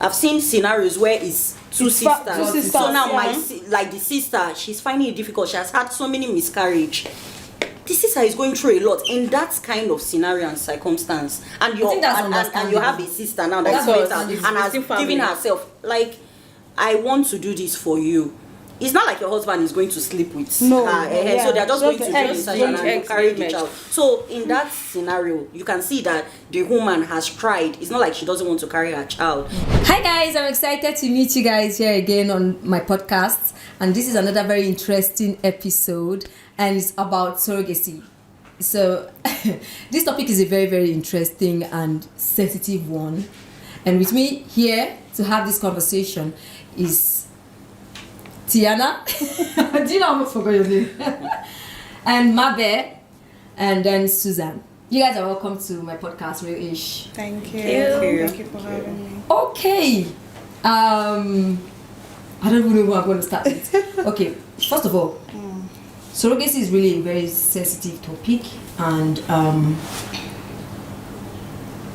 I've seen scenarios where it's two sisters. So now yeah. the sister, she's finding it difficult. She has had so many miscarriage. The sister is going through a lot in that kind of scenario and circumstance. And you have a sister now that's better and has given herself, like, I want to do this for you. It's not like your husband is going to sleep with her. Yeah. So they're just going to do this and carry the child. So in that scenario, you can see that the woman has tried. It's not like she doesn't want to carry her child. Hi guys, I'm excited to meet you guys here again on my podcast. And this is another very interesting episode. And it's about surrogacy. So this topic is a very, very interesting and sensitive one. And with me here to have this conversation is Tiana. Do you know I almost forgot your name? And Mabe, and then Susan. You guys are welcome to my podcast, Real-ish. Thank you. Thank you for having me. Okay. I don't even know where I'm going to start with. Okay, first of all, surrogacy is really a very sensitive topic, and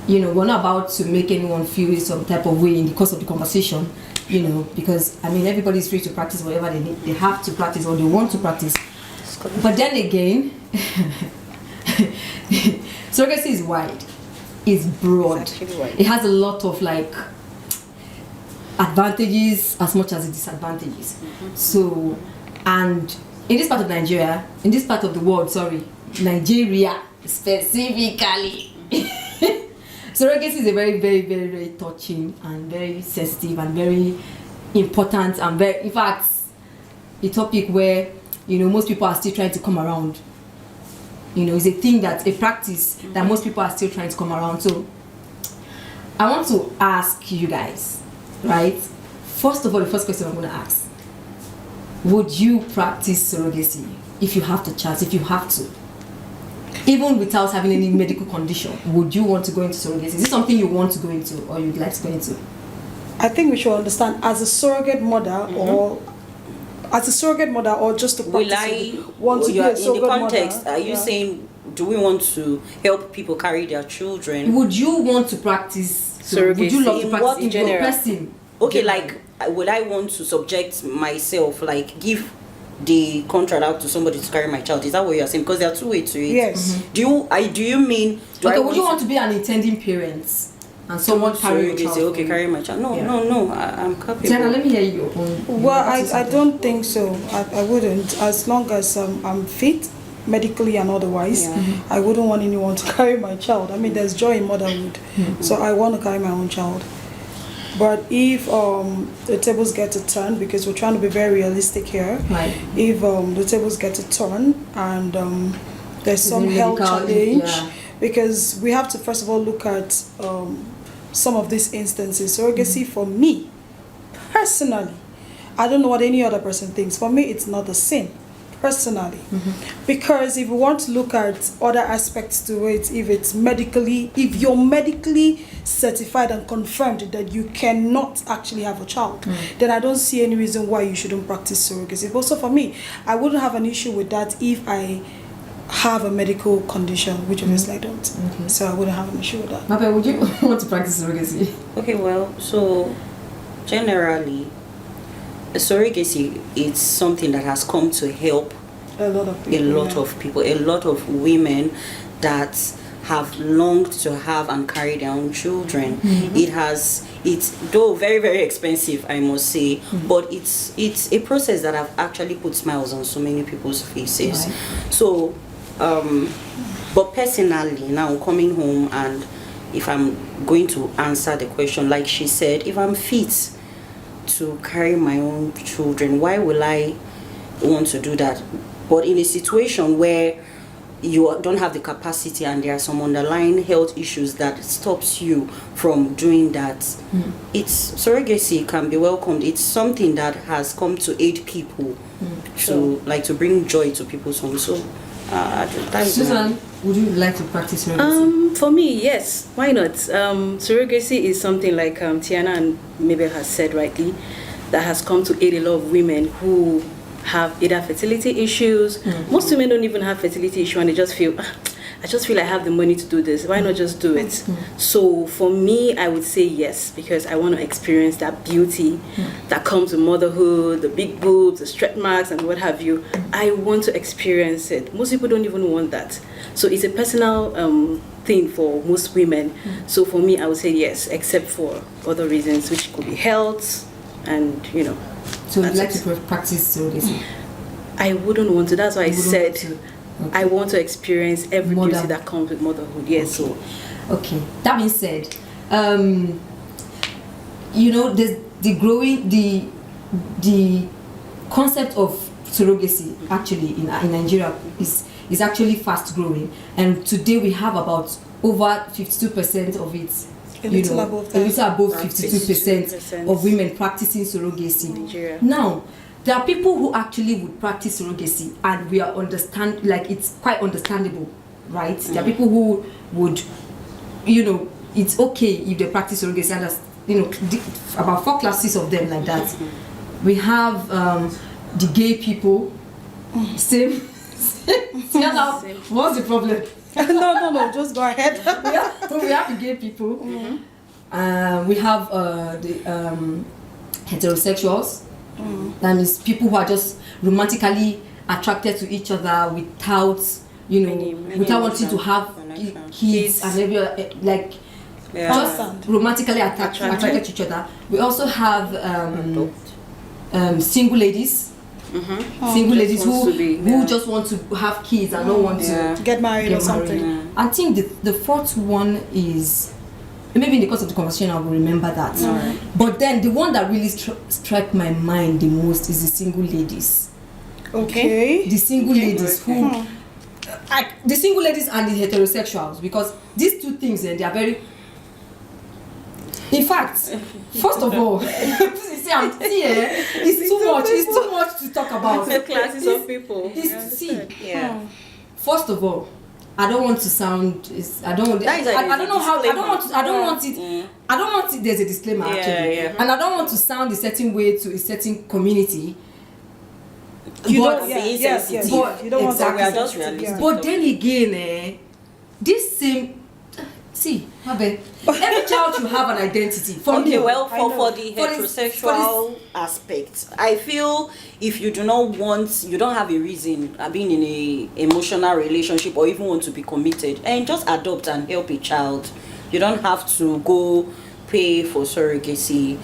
we're not about to make anyone feel some type of way in the course of the conversation. Because everybody's free to practice whatever they have to practice or they want to practice. But then again, surrogacy is wide, it's broad, it has a lot of advantages as much as disadvantages. So, and in this part of Nigeria, in this part of the world, Nigeria specifically. Surrogacy is a very, very, very, very touching and very sensitive and very important and in fact, a topic where, most people are still trying to come around. It's a practice that most people are still trying to come around. So, I want to ask you guys, right? First of all, the first question I'm going to ask, would you practice surrogacy if you have the chance, if you have to? Even without having any medical condition, would you want to go into surrogacy? Is this something you want to go into or you'd like to go into? I think we should understand, as a surrogate mother or just to practice, want to be a surrogate context, mother. Are you saying, do we want to help people carry their children? Would you want to practice surrogacy? Would you love to practice in general? Person? Okay, would I want to subject myself, give the contract out to somebody to carry my child? Is that what you're saying? Because there are two ways to it. Yes. Do you mean? Would you want to be an intending parent and someone carry your child? Okay, carry my child. No. I'm capable. Tiana, let me hear you. Well, I don't think so. I wouldn't. As long as I'm fit, medically and otherwise, I wouldn't want anyone to carry my child. There's joy in motherhood, so I want to carry my own child. But if the tables get to turn, because we're trying to be very realistic here, right. If the tables get to turn and there's some health challenge, because we have to first of all look at some of these instances. Surrogacy for me, personally, I don't know what any other person thinks. For me, it's not a sin, personally. Because if we want to look at other aspects to it, if you're medically certified and confirmed that you cannot actually have a child, then I don't see any reason why you shouldn't practice surrogacy. But also for me, I wouldn't have an issue with that if I have a medical condition, which obviously I don't. So I wouldn't have an issue with that. Mabe, would you want to practice surrogacy? Okay, well, so generally, surrogacy is something that has come to help a lot of people, a lot of women that have longed to have and carry their own children. It's though very, very expensive, I must say, but it's a process that have actually put smiles on so many people's faces. Right. So but personally, now coming home, and if I'm going to answer the question, like she said, if I'm fit to carry my own children, why will I want to do that? But in a situation where you don't have the capacity and there are some underlying health issues that stops you from doing that, surrogacy can be welcomed. It's something that has come to aid people to bring joy to people's homes. So Susan, would you like to practice surrogacy? For me, yes. Why not? Surrogacy is something like Tiana and Mabe has said rightly, that has come to aid a lot of women who have either fertility issues. Most women don't even have fertility issue and they just feel, I just feel I have the money to do this. Why not just do it? So for me, I would say yes, because I want to experience that beauty that comes with motherhood, the big boobs, the stretch marks, and what have you. I want to experience it. Most people don't even want that. So it's a personal thing for most women. So for me, I would say yes, except for other reasons, which could be health and, So you'd like to practice surrogacy? I wouldn't want to. That's why I said Okay. I want to experience every beauty that comes with motherhood. Yes. Okay. Okay. That being said, there's the concept of surrogacy actually in Nigeria is actually fast growing, and today we have about over 52% of it. A little above 52% of women practicing surrogacy. Nigeria. Now, there are people who actually would practice surrogacy, and we are it's quite understandable, right? There are people who would, it's okay if they practice surrogacy, and there's, about 4 classes of them like that. We have the gay people. Same. What's the problem? No, just go ahead. we have the gay people. We have the heterosexuals. That means people who are just romantically attracted to each other without, without wanting to have kids and every just romantically attracted to each other. We also have single ladies. Single ladies who just want to have kids and don't want to get married or something. I think the fourth one is, maybe in the course of the conversation I will remember that. But then the one that really struck my mind the most is the single ladies. Okay. The single ladies who, the single ladies and the heterosexuals, because these two things they are very. In fact, first of all, it's too much. It's too much to talk about. The classes of people. First of all, I don't want to sound. I don't want it. There's a disclaimer actually, and I don't want to sound a certain way to a certain community. You don't want to. But then again, this same. See, Mabe, every child should have an identity. For the heterosexual aspect, I feel if you do not want, you don't have a reason being in a emotional relationship or even want to be committed, and just adopt and help a child. You don't have to go pay for surrogacy.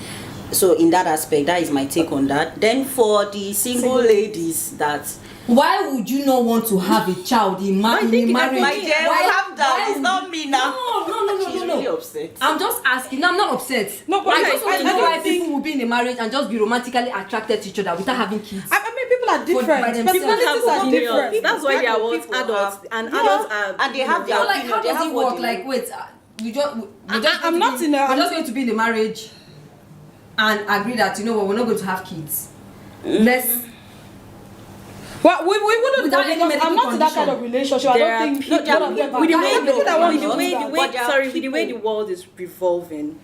So in that aspect, that is my take on that. Then for the single ladies that. Why would you not want to have a child in marriage? My dear, calm down. It's not me now. No. She's really upset. I'm just asking. No, I'm not upset. No, but I just want to know why people will be in a marriage and just be romantically attracted to each other without having kids. I mean, people are different. Personalities are different. That's why they are what adults adults are. And they have their opinion. How does it work? Like, wait, we're just going to be in a marriage and agree that we're not going to have kids. Let's. Well, we wouldn't. Without any medical I'm not in that kind of relationship. I don't think with the way the world is revolving,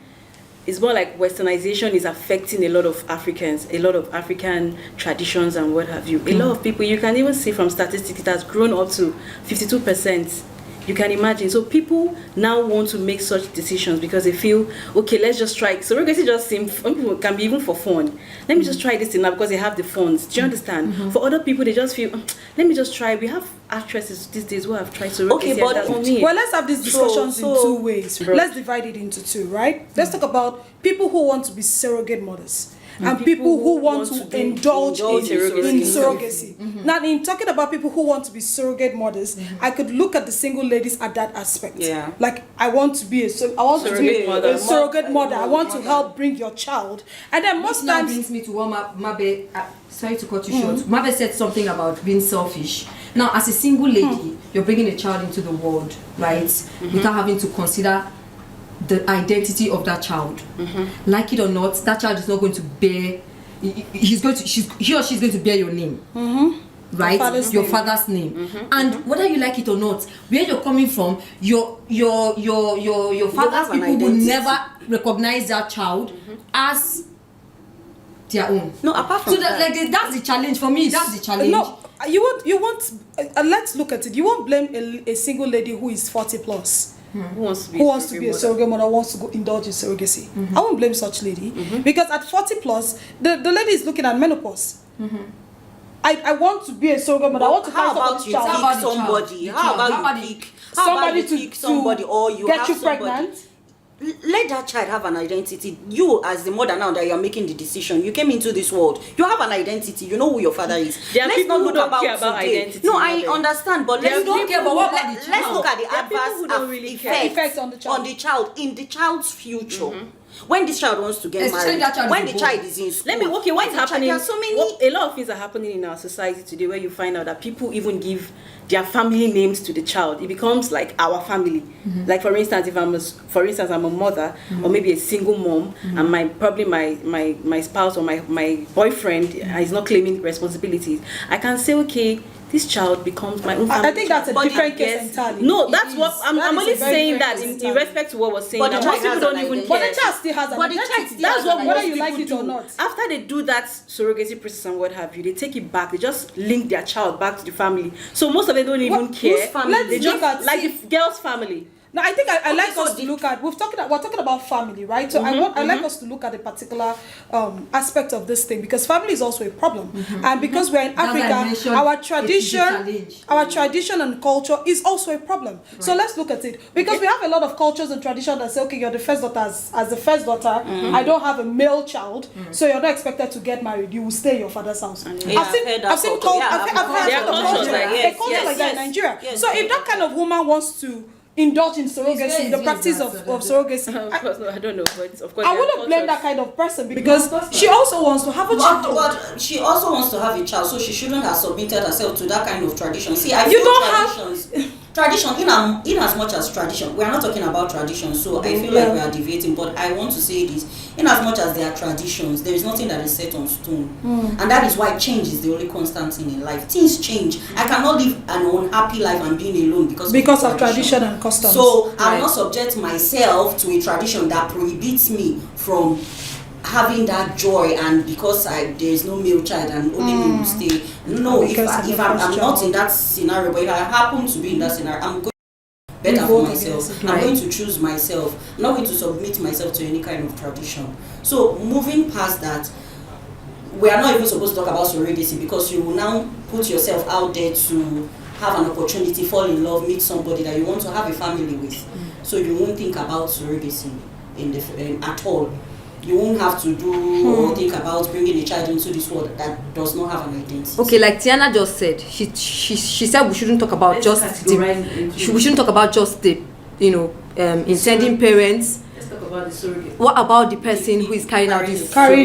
it's more like westernization is affecting a lot of Africans, a lot of African traditions and what have you. A lot of people, you can even see from statistics, it has grown up to 52%. You can imagine. So people now want to make such decisions because they feel, okay, let's just try. Surrogacy just seems, some people can be even for fun. Let me just try this thing now because they have the funds. Do you understand? For other people, they just feel, let me just try. We have actresses these days who have tried surrogacy. Okay, but let's have these discussions in 2 ways. Let's divide it into 2, right? Let's talk about people who want to be surrogate mothers. And people who want to indulge in surrogacy. Now, in talking about people who want to be surrogate mothers, I could look at the single ladies at that aspect. Yeah. Like, I want to be a surrogate mother. I want to help bring your child. And then most times... brings me to what Mabe... sorry to cut you short. Mabe said something about being selfish. Now, as a single lady, you're bringing a child into the world, right? Without having to consider the identity of that child. Like it or not, that child is not going to bear. He or she is going to bear your name, right? Your father's name. And whether you like it or not, where you're coming from, your father's people will never recognize that child as their own. No, apart from so that's the challenge for me. That's the challenge. No, you won't. Let's look at it. You won't blame a single lady who is 40 plus. Who wants to be a surrogate mother, wants to go indulge in surrogacy. I won't blame such lady because at 40 plus, the lady is looking at menopause. I want to be a surrogate mother. I want to how find about you pick somebody? How about you pick somebody or you get have you somebody? pregnant? Let that child have an identity. You as the mother now that you are making the decision, you came into this world, you have an identity, you know who your father is. Let's not look about today. Identity. No, I understand, but let's look at the adverse effects on the child in the child's future. When this child wants to get married, when the child is in school, what's happening? There are so many. A lot of things are happening in our society today where you find out that people even give their family names to the child. It becomes like our family. Like for instance, if I'm a mother or maybe a single mom, and my spouse or my boyfriend is not claiming responsibilities, I can say, okay, this child becomes my own family. I think that's a different case entirely. No, that's what I'm only saying that in respect to what was saying. But the child people don't even care. But the child still has an identity. That's what whether you like it or not. After they do that surrogacy process and what have you, they take it back. They just link their child back to the family. So most of them don't even care. They just like the girl's family. Now I think I like us to look at. We're talking about family, right? So I like us to look at a particular aspect of this thing because family is also a problem, and because we're in Africa, our tradition and culture is also a problem. Right. So let's look at it because we have a lot of cultures and traditions that say, okay, you're the first daughter. As the first daughter, I don't have a male child, so you're not expected to get married. You will stay in your father's house. I've seen culture like that in Nigeria. So if that kind of woman wants to indulge in surrogacy, the practice of surrogacy. Of course, no, I don't know, but of course I wouldn't blame that kind of person because she also wants to have a child. But she also wants to have a child, so she shouldn't have submitted herself to that kind of tradition. See, I you feel don't tradition, in as much as tradition, we are not talking about tradition, so I feel like we are deviating, but I want to say this, in as much as they are traditions, there is nothing that is set on stone. And that is why change is the only constant thing in life. Things change. I cannot live an unhappy life and being alone because of tradition and customs. So I will not subject myself to a tradition that prohibits me from having that joy, and because there is no male child and only me will stay. No, if I'm not in that scenario, but if I happen to be in that scenario, I'm going to be better for myself. I'm going to choose myself. I'm not going to submit myself to any kind of tradition. So moving past that, we are not even supposed to talk about surrogacy because you will now put yourself out there to have an opportunity, fall in love, meet somebody that you want to have a family with. So you won't think about surrogacy at all. You won't have to do or think about bringing a child into this world that does not have an identity. Okay, like Tiana just said, she said we shouldn't talk about we shouldn't talk about just the intending parents. Let's talk about the surrogate. What about the person who is carrying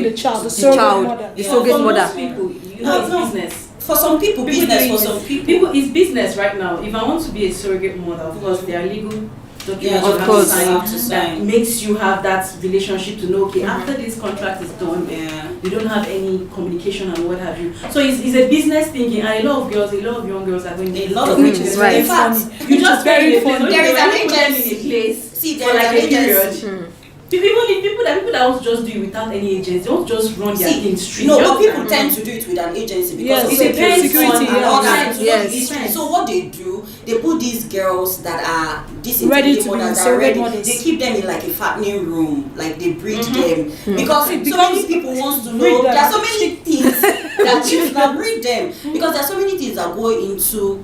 the child, the surrogate mother? For most people, it's business. For some people, business. For some people, it's business right now. If I want to be a surrogate mother, of course, there are legal documents of course that makes you have that relationship to know, okay, after this contract is done, you don't have any communication and what have you. So it's a business thinking, and a lot of young girls are going to a lot of which is right. In fact, you just very funny. There is an agency in a place. See, there is an agency. People that want to just do it without any agency, they don't just run their things straight. No, but people tend to do it with an agency because it depends security and all that. Yes. So what they do, they put these girls that are ready to mothers be that are ready. mothers. They keep them in like a fattening room, like they breed them because so many people want to know. There are so many things that you can breed them because there are so many things that go into.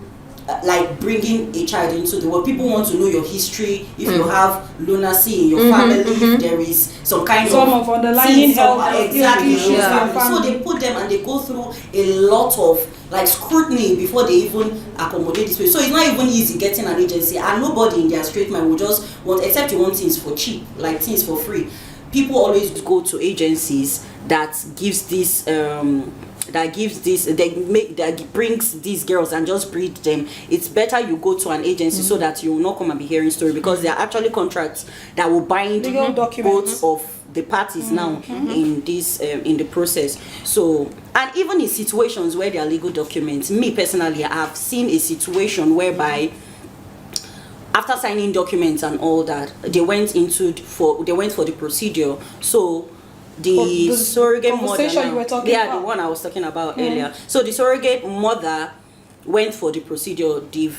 Like bringing a child into the world. People want to know your history, if you have lunacy in your family, if there is some kind of underlying health exactly. Yeah. So they put them and they go through a lot of like scrutiny before they even accommodate this way. So it's not even easy getting an agency, and nobody in their straight mind will just want, except you want things for cheap, like things for free. People always go to agencies that brings these girls and just breed them. It's better you go to an agency so that you will not come and be hearing story, because there are actually contracts that will bind both of the parties now in this in the process. So, and even in situations where there are legal documents, me personally, I have seen a situation whereby after signing documents and all that, they went for the procedure. So The surrogate mother. Conversation you were talking Yeah, about. the one I was talking about earlier. So the surrogate mother went for the procedure. They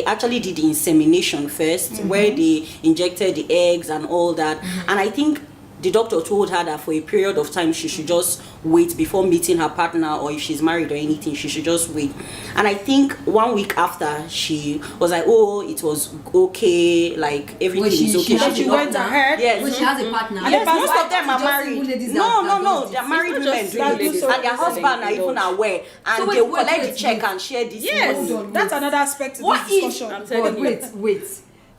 actually did the insemination first, where they injected the eggs and all that. And I think the doctor told her that for a period of time she should just wait before meeting her partner, or if she's married or anything, she should just wait. And I think 1 week after, she was like, oh, it was okay, like everything is okay. She went ahead. Yes. When she has a partner. Yes, And most of them are married. No, they're married It's not women just doing ladies this, who and their are husband are even indulged. aware, and So wait, they will wait, collect wait, the check wait. and share this Yes. money. That's another aspect to What this if- discussion. I'm telling you. Wait.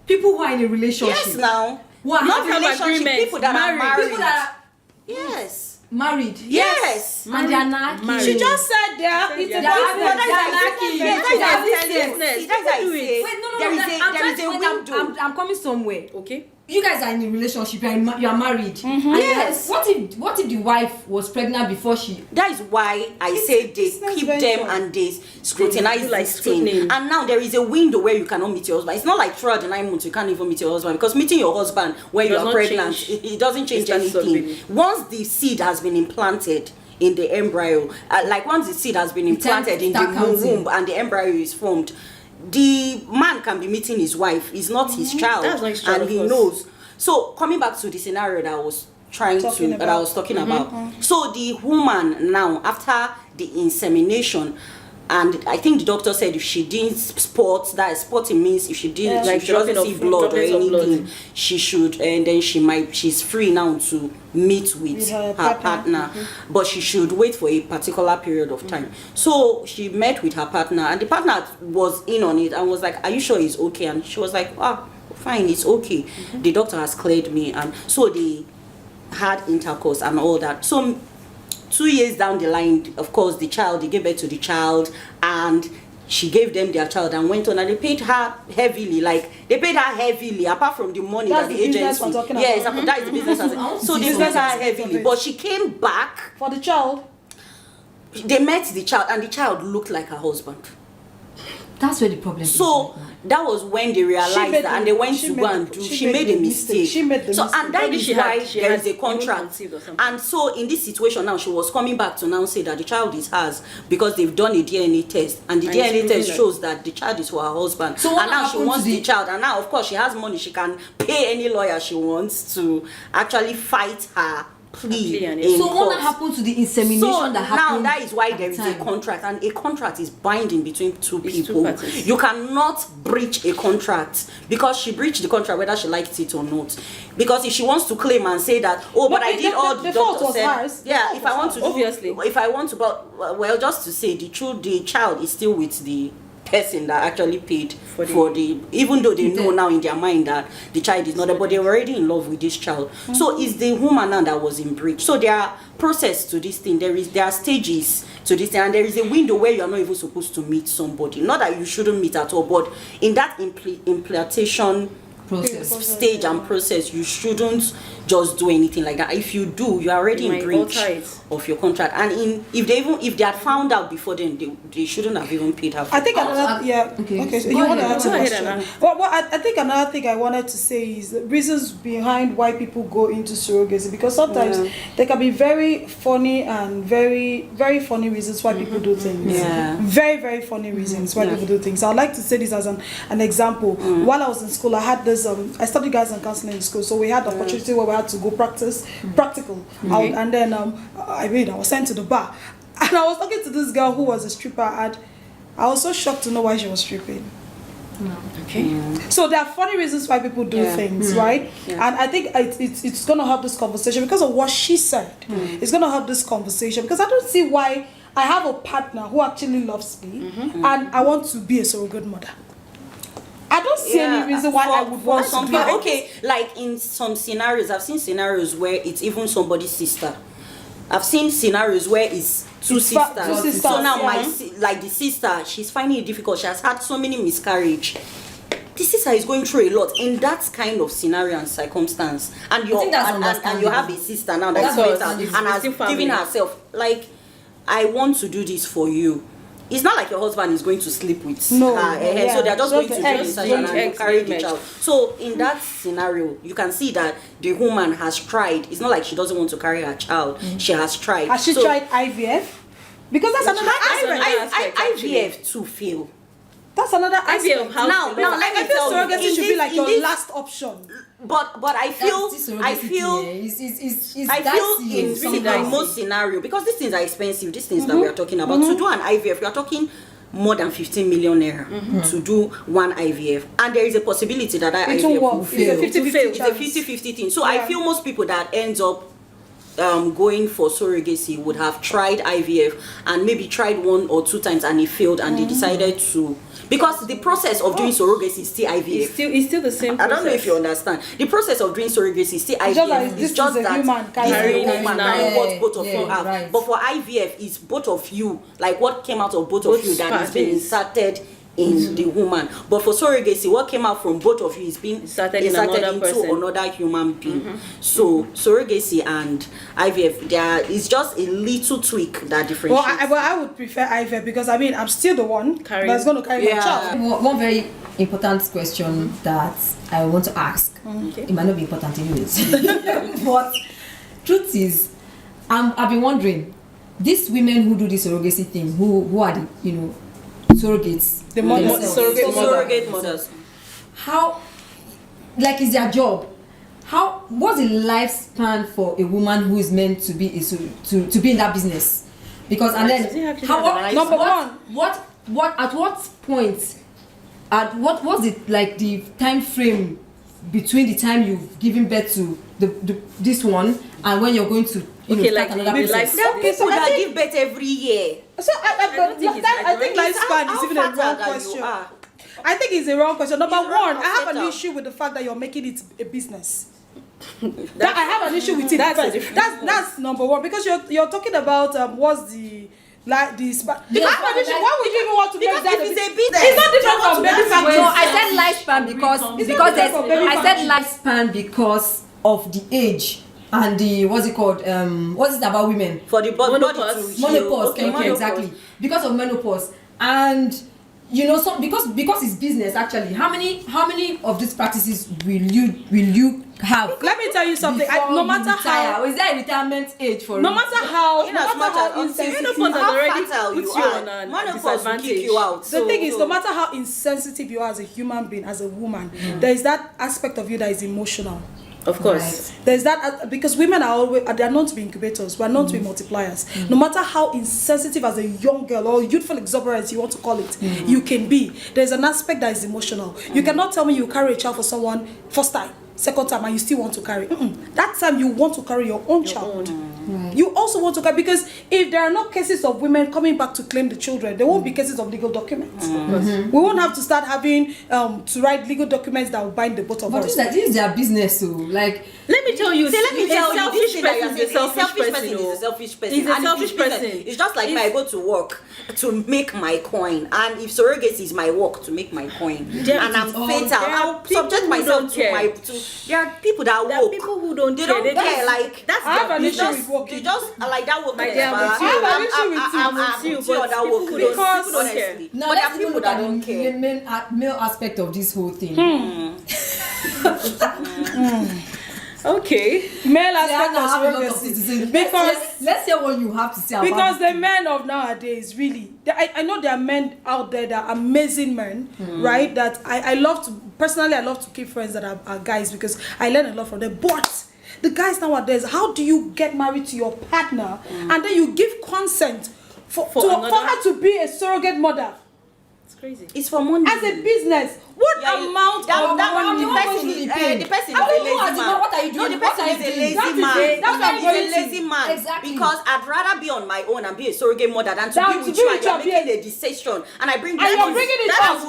People who are in a relationship. Yes, now. What? Not Have relationship, agreements, people that are married. married. People that Yes. are married. Yes. And they are not. Married. She just said there, it's a Yeah. business. There is a window. I'm coming somewhere. Okay. You guys are in a relationship. You are married. And Yes. What if the wife was pregnant before she? That is why I say they business keep venture. them and they scrutinize They do like this thing. scrutiny. And now there is a window where you cannot meet your husband. It's not like throughout the 9 months you can't even meet your husband, because meeting your husband when you Does are not pregnant, change it doesn't change the status of anything. baby. Once the seed has been implanted in the embryo, like once the seed has been implanted in the start counting. womb and the embryo is formed, the man can be meeting his wife. It's not his child, That's not his child, and of he course. knows. So coming back to the scenario that I was talking about. So the woman now, after the insemination, and I think the doctor said if she didn't spot, that spotting means if she didn't, Like if she doesn't dropping see of- blood or droplets of blood. anything, she should, and then she's free now to meet with her her partner. partner, but she should wait for a particular period of time. So she met with her partner, and the partner was in on it and was like, "Are you sure it's okay?" And she was like, "Ah, fine, it's okay. The doctor has cleared me." And so they had intercourse and all that. So 2 years down the line, of course, they gave birth to the child, and she gave them their child and went on, and they paid her heavily. Apart from the money That's that the the business agency. we're talking Yes, about. that is the business. So they Business paid her aspect of heavily, it. but she came back. For the child, They met the child, and the child looked like her husband. That's where the problem is. So that was when they realized made that, and the- they went she to made go the- and do. she She made made the a mistake. mistake. She made the so mistake. and that Maybe is she why had- she there had is a even contract. conceived or something. And so in this situation now, she was coming back to now say that the child is hers because they've done a DNA test, and the And DNA it's test proven shows that the child is for her husband. So what and now she happened wants to the the- child, and now of course she has money. She can pay any lawyer she wants to actually fight her plea plea and in So court. what happened to the insemination So that happened? now that is why at there the is a time? contract, and a contract is binding between two It's two people. parties. You cannot breach a contract because she breached the contract whether she liked it or not. Because if she wants to claim and say that, oh, but No, I did all the the fault doctor was said, hers. The yeah, fault if I was want to, hers. Obviously. if I want to, but well, just to say the child is still with the person that actually paid for the even though they know now in their mind that the child is not there, but they're already in love with this child. So it's the woman now that was in breach. So there are process to this thing. There are stages to this thing, and there is a window where you are not even supposed to meet somebody. Not that you shouldn't meet at all, but in that implantation Process. stage and process, you shouldn't just do anything like that. If you do, you are already You in might breach alter it. of your contract. And if they had found out before then, they shouldn't have even paid her. I think another Okay. So Go you want to ahead. answer Go the ahead, question? Anna. Well, I think another thing I wanted to say is the reasons behind why people go into surrogacy, because sometimes there can be very funny and very very funny reasons why people do things. Yeah. Very very funny reasons why Yeah. people do things. So I'd like to say this as an example. While I was in school, I had this. I studied guidance and counseling in school, so we had the opportunity where we had to go practical, and then I was sent to the bar, and I was talking to this girl who was a stripper, and I was so shocked to know why she was stripping. Okay. So there are funny reasons why people do Yeah. things, right? Yeah. And I think it's going to help this conversation because of what she said. It's going to help this conversation because I don't see why I have a partner who actually loves me and I want to be a surrogate mother. I don't see any reason why I would want some to be. people. Okay, like in some scenarios, I've seen scenarios where it's even somebody's sister. I've seen scenarios where it's two It's sisters. two sisters, So now yeah. like the sister, she's finding it difficult. She has had so many miscarriage. The sister is going through a lot in that kind of scenario and circumstance. And you think that's and you have a understandable. sister now that's Of went course, out it's and has still family. given herself like, I want to do this for you. it's not like your husband is going to sleep with No, her. yeah. So they're just going to do Eggs, insertion yeah. and carry the child. So in that scenario, you can see that the woman has tried. It's not like she doesn't want to carry her child. She has tried. Has she tried IVF? Because that's another IVF to fail. That's another aspect. Now, let me tell you, surrogacy should be like your last option. But I feel in most scenario, because these things are expensive, these things that we are talking about, to do an IVF, we are talking more than 15 million naira to do one IVF, and there is a possibility that IVF will fail. It's a 50-50 thing. So I feel most people that ends up going for surrogacy would have tried IVF and maybe tried 1 or 2 times and it failed, and they decided to, because the process of doing surrogacy is still IVF. It's still the same process. I don't know if you understand. The process of doing surrogacy is still IVF. It's just that human carrying what both of you have. Right. But for IVF, it's both of you, like what came out of both of you that is being inserted in the woman. But for surrogacy, what came out from both of you is being inserted into another human being. So surrogacy and IVF, is just a little tweak that differentiates. Well, I would prefer IVF because I'm still the one that's going to carry my child. One very important question that I want to ask. It might not be important anyways. But truth is, I've been wondering, these women who do this surrogacy thing, who are the, surrogates, the mothers, surrogate mothers. How, like, is their job? What's the lifespan for a woman who is meant to be to be in that business? Because and then number one, at what point, what was it like the time frame between the time you've given birth to this one and when you're going to start another business? There are people that give birth every year. So I think lifespan is even a wrong question. I think it's a wrong question. Number one, I have an issue with the fact that you're making it a business. That I have an issue with it. That's number one, because you're talking about what's the like this. But why would you even want to make that? If it's a business, it's not different from baby factory. No, I said lifespan because of the age and the what's it called? What's it about women? For the body menopause. Okay, exactly. Because of menopause, and so because it's business actually. How many of these practices will you have? Let me tell you something. No matter how, is there a retirement age for? No matter how, insensitive you are, menopause will kick you out. The thing is, no matter how insensitive you are as a human being, as a woman, there is that aspect of you that is emotional. Of course. Right. There's that because women they are known to be incubators, we are known to be multipliers. No matter how insensitive as a young girl or youthful exuberance you want to call it, you can be. There's an aspect that is emotional. You cannot tell me you carry a child for someone first time, second time, and you still want to carry. That time you want to carry your own child. Right. You also want to carry, because if there are no cases of women coming back to claim the children, there won't be cases of legal documents. We won't have to start having to write legal documents that will bind the both of us. But this is their business, so like. Let me tell you, a selfish person is a selfish person. It's just like I go to work to make my coin, and if surrogacy is my work to make my coin, and I'm fatal, I'll subject myself to my. There are people that work. There are people who don't care. They don't care. Like that's their business. They just like that work. I'm with you, but people don't care. But there are people that don't care. The male aspect of this whole thing. Okay, male aspect of surrogacy. Because let's hear what you have to say about because the men of nowadays, really, I know there are men out there that are amazing men, right? That I love to keep friends that are guys, because I learn a lot from them. But the guys nowadays, how do you get married to your partner and then you give consent for her to be a surrogate mother? It's crazy. It's for money. As a business. What amount of money? The person is a lazy man. What are you doing? No, the person is a lazy man. That's a lazy man. Exactly. Because I'd rather be on my own and be a surrogate mother than to be with you and you're making a decision. And I bring that's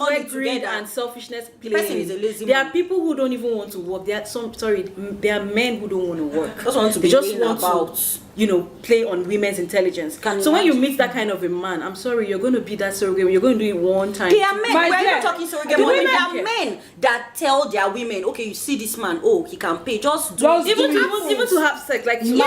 where greed and selfishness play. The person is a lazy man. There are people who don't even want to work. There are men who don't want to work. Just want to be about play on women's intelligence. So when you meet that kind of a man, I'm sorry, you're going to be that surrogate. You're going to do it one time. They are men. We're not talking surrogate money. There are men that tell their women, okay, you see this man, he can pay. Just do it. Even to have sex, like having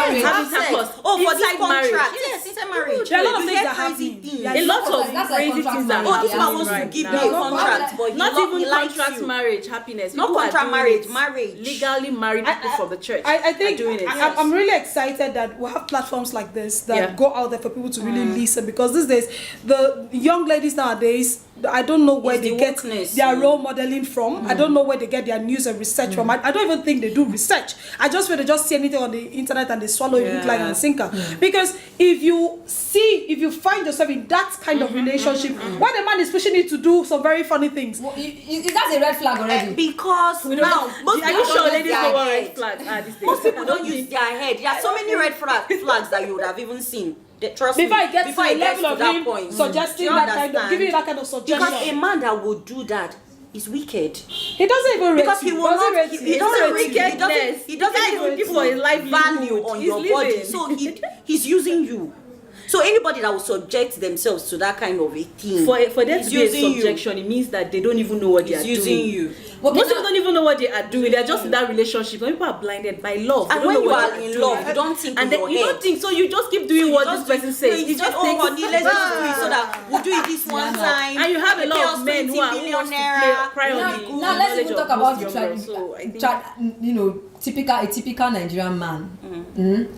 sex. For this contract. Yes, accepted marriage. There are a lot of You things hear that crazy happen. things. Yeah, A lot of That's like crazy contract things that marriage. Oh, this man happen wants to right give now. me a contract, but Not even he likes contract you. marriage, happiness. Not People are contract doing marriage, it. marriage. Legally married people from the church. I think are doing it. I'm really excited that we have platforms like this that Yeah. go out there for people to really listen, because these days the young ladies nowadays, I don't know where It's they the get wokeness. their role modeling from. I don't know where they get their news and research from. I don't even think they do research. I just feel they just see anything on the internet and they swallow it hook, line and sinker. Because if you find yourself in that kind of relationship where the man is pushing you to do some very funny things, Well, is that a red flag already? Because now most Are you people sure don't use ladies their know what red head. flags are these days? Most people don't use their head. There are so many red flags that you would have even seen. Trust before me. it gets to the level of that him point. suggesting Do you that kind of, understand? giving you that kind of suggestion. Because a man that would do that is wicked. He doesn't even rate Because you. he will not. He doesn't rate you. wickedness. He doesn't He can't even even give for his livelihood. value on He's your body. living. So he's using you. So anybody that will subject themselves to that kind of a thing, For there he's to be a using you. subjection, it means that they don't even know what they are He's using doing. you. Okay, Most now- people don't even know what they are doing. They're just in that relationship. When people are blinded by love, they And don't when know you what are they in doing. love, you don't think and in then your you head. don't think so. You just keep doing what this person says. It It just oh takes honey, let's just do it so that we'll do it this one time. And you have a They lot pay of us men who 20 are who billion wants to naira. cry on Now, the now let's even knowledge talk of about most the young girls. So I think a typical Nigerian man.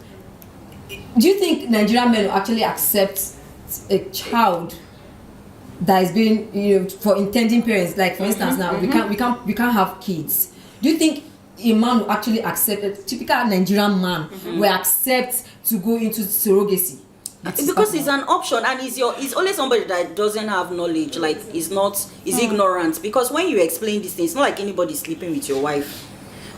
Do you think Nigerian men will actually accept a child that is being, for intending parents? Like for instance, now we can't have kids. Do you think a man will actually accept, a typical Nigerian man will accept to go into surrogacy? Because it's an option, and it's only somebody that doesn't have knowledge, like is ignorant. Because when you explain these things, it's not like anybody sleeping with your wife.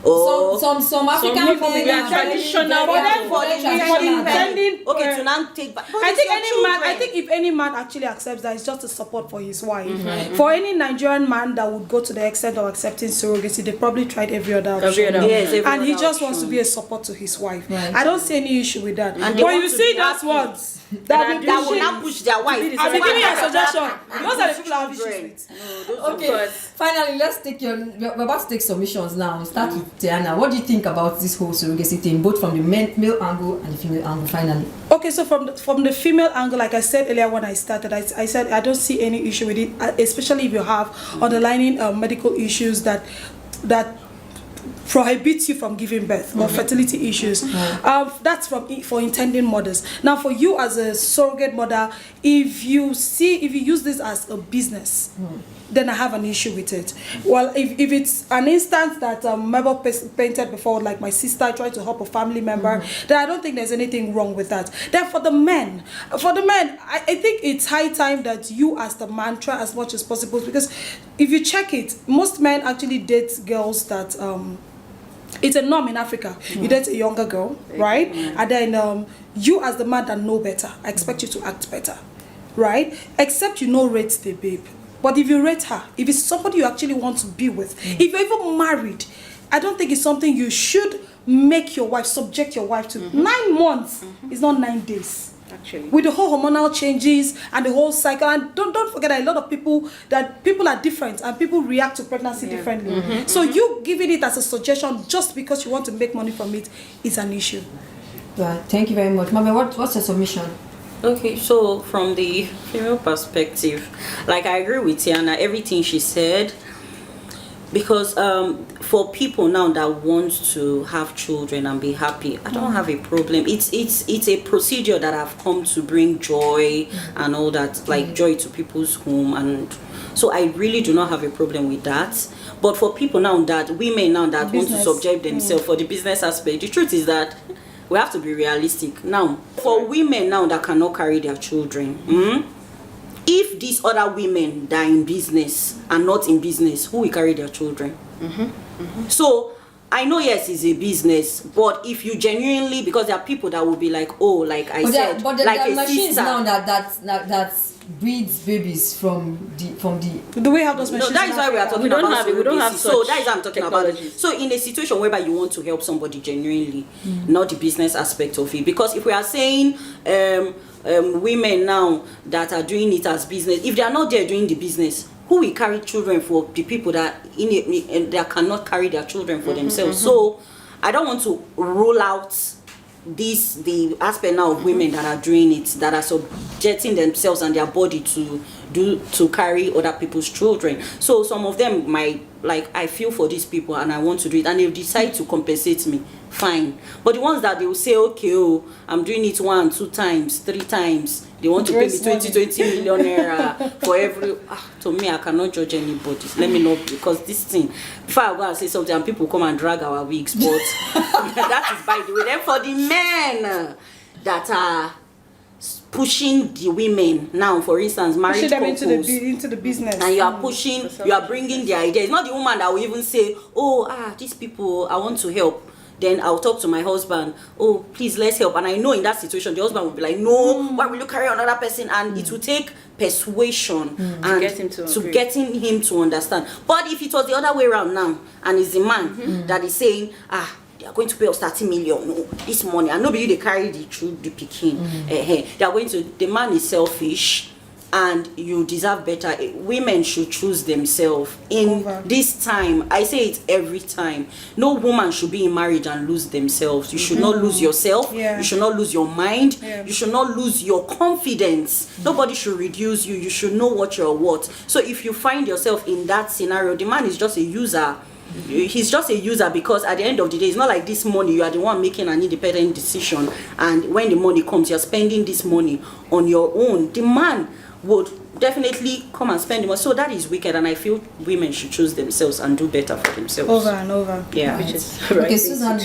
Or Some African people, men we are are traditional very- people. for very the traditional. intending- okay, to now take back. But I it's think your any man. children. I think if any man actually accepts that, it's just a support for his wife. For any Nigerian man that would go to the extent of accepting surrogacy, they probably tried every other option. Every other Yes, every and he other just wants to option. be a support to his wife. Right. I don't see any issue with that. And they But want you to see be those happy. ones that that be will pushing. now push their wife. Be the I'll be giving you a Children. suggestion. Those are the people I have issues Children. with. No, those Okay, But- finally, let's take we're about to take submissions now. Start with Tiana. What do you think about this whole surrogacy thing, both from the male angle and the female angle, finally? Okay, so from the female angle, like I said earlier when I started, I said I don't see any issue with it, especially if you have underlying medical issues that prohibits you from giving birth or fertility issues. That's for intending mothers. Now, for you as a surrogate mother, if you use this as a business, then I have an issue with it. Well, if it's an instance that Mabe painted before, like my sister trying to help a family member, then I don't think there's anything wrong with that. Then for the men, I think it's high time that you as the man try as much as possible, because if you check it, most men actually date girls that it's a norm in Africa. You date a younger girl, right? And then you as the man that know better, I expect you to act better, right? Except rate the babe. But if you rate her, if it's somebody you actually want to be with, if you're even married, I don't think it's something you should subject your wife to. 9 months is not 9 days. Actually, With the whole hormonal changes and the whole cycle, and don't forget that a lot of people are different and people react to pregnancy differently. So you giving it as a suggestion just because you want to make money from it is an issue. Right. Thank you very much. Mabe, what's your submission? Okay, so from the female perspective, like I agree with Tiana, everything she said, because for people now that want to have children and be happy, I don't have a problem. It's a procedure that I've come to bring joy and all that, like joy to people's home, and so I really do not have a problem with that. But for people now women want to subject themselves for the business aspect, the truth is that we have to be realistic. Now, for women now that cannot carry their children, if these other women that are in business are not in business, who will carry their children? So, I know, yes, it's a business, but if you genuinely, because there are people that will be like, oh, like I said, But there like are a machines sister. now that breeds babies from the. Do we have those No, machines? that is why we are talking We don't about have it. We don't have surrogacy. So such that is what I'm talking about. technologies. So in a situation whereby you want to help somebody genuinely, not the business aspect of it. Because if we are saying women now that are doing it as business, if they are not there doing the business, who will carry children for the people that that cannot carry their children for themselves? So I don't want to rule out the aspect now of women that are doing it, that are subjecting themselves and their body to carry other people's children. So some of them might, like, I feel for these people and I want to do it, and they decide to compensate me, fine. But the ones that they will say, okay, oh, I'm doing it 1, 2 times, 3 times, they want to pay me 20 million naira for every, to me, I cannot judge anybody. Let me know, because this thing, before I go and say something and people come and drag our wigs, but that is by the way. Then for the men that are pushing the women now, for instance, married couples, into the business, and you are pushing, you are bringing the idea. It's not the woman that will even say, oh, these people, I want to help. Then I'll talk to my husband, oh, please, let's help. And I know in that situation, the husband will be like, no, why will you carry another person? And it will take persuasion and to getting him to understand. But if it was the other way around now, and it's the man that is saying, they are going to pay us 30 million, no, this money, and nobody they carry the Peking. They are going to, the man is selfish, and you deserve better. Women should choose themselves in this time. I say it every time. No woman should be in marriage and lose themselves. You should not lose yourself. You should not lose your mind. You should not lose your confidence. Nobody should reduce you. You should know what you're worth. So if you find yourself in that scenario, the man is just a user. He's just a user, because at the end of the day, it's not like this money, you are the one making an independent decision, and when the money comes, you're spending this money on your own. The man would definitely come and spend the money. So that is wicked, and I feel women should choose themselves and do better for themselves. Over and over. Yeah. Which is right. Okay, Susan,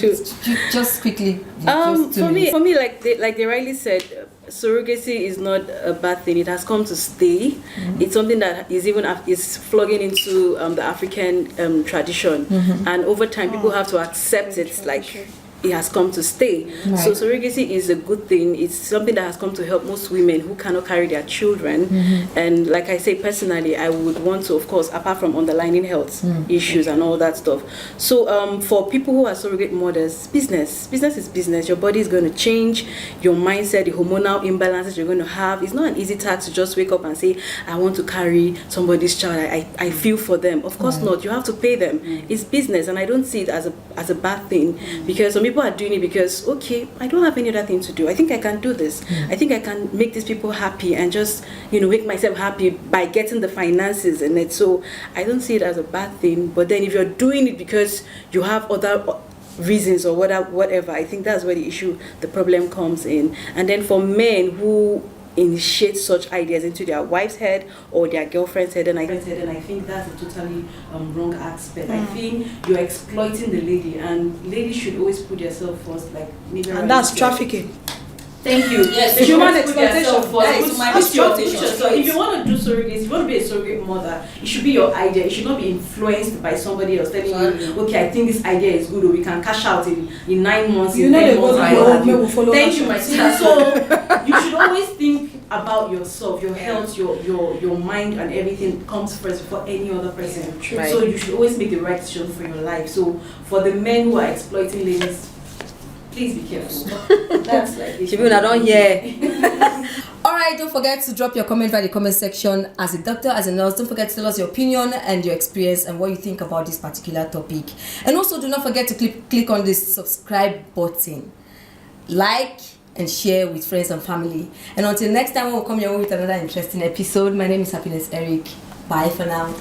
just quickly. For me, like they rightly said, surrogacy is not a bad thing. It has come to stay. It's something that is flogging into the African tradition, and over time, people have to accept it. Like, it has come to stay. Right. So surrogacy is a good thing. It's something that has come to help most women who cannot carry their children. And like I say, personally, I would want to, of course, apart from underlying health issues and all that stuff. So for people who are surrogate mothers, business is business. Your body is going to change, your mindset, the hormonal imbalances you're going to have. It's not an easy task to just wake up and say, I want to carry somebody's child. I feel for them. Of course not. You have to pay them. It's business, and I don't see it as a bad thing, because some people are doing it because, okay, I don't have any other thing to do. I think I can do this. I think I can make these people happy and just, make myself happy by getting the finances in it. So I don't see it as a bad thing. But then if you're doing it because you have other reasons or whatever, I think that's where the problem comes in. And then for men who initiate such ideas into their wife's head or their girlfriend's head, and I think that's a totally wrong aspect. I think you're exploiting the lady, and ladies should always put yourself first, like maybe. And that's trafficking. Thank you. Yes, human exploitation. So if you want to do surrogacy, you want to be a surrogate mother, it should be your idea. It should not be influenced by somebody else telling you, okay, I think this idea is good, or we can cash out in 9 months. You know they will follow. Thank you, my sister. So you should always think about yourself, your health, your mind, and everything comes first before any other person. Right. So you should always make the right decision for your life. So for the men who are exploiting ladies, please be careful. That's like people that don't hear. Alright, don't forget to drop your comment via the comment section. As a doctor, as a nurse, don't forget to tell us your opinion and your experience and what you think about this particular topic. And also do not forget to click on this subscribe button. Like and share with friends and family. And until next time, we'll come your way with another interesting episode. My name is Happiness Eric. Bye for now.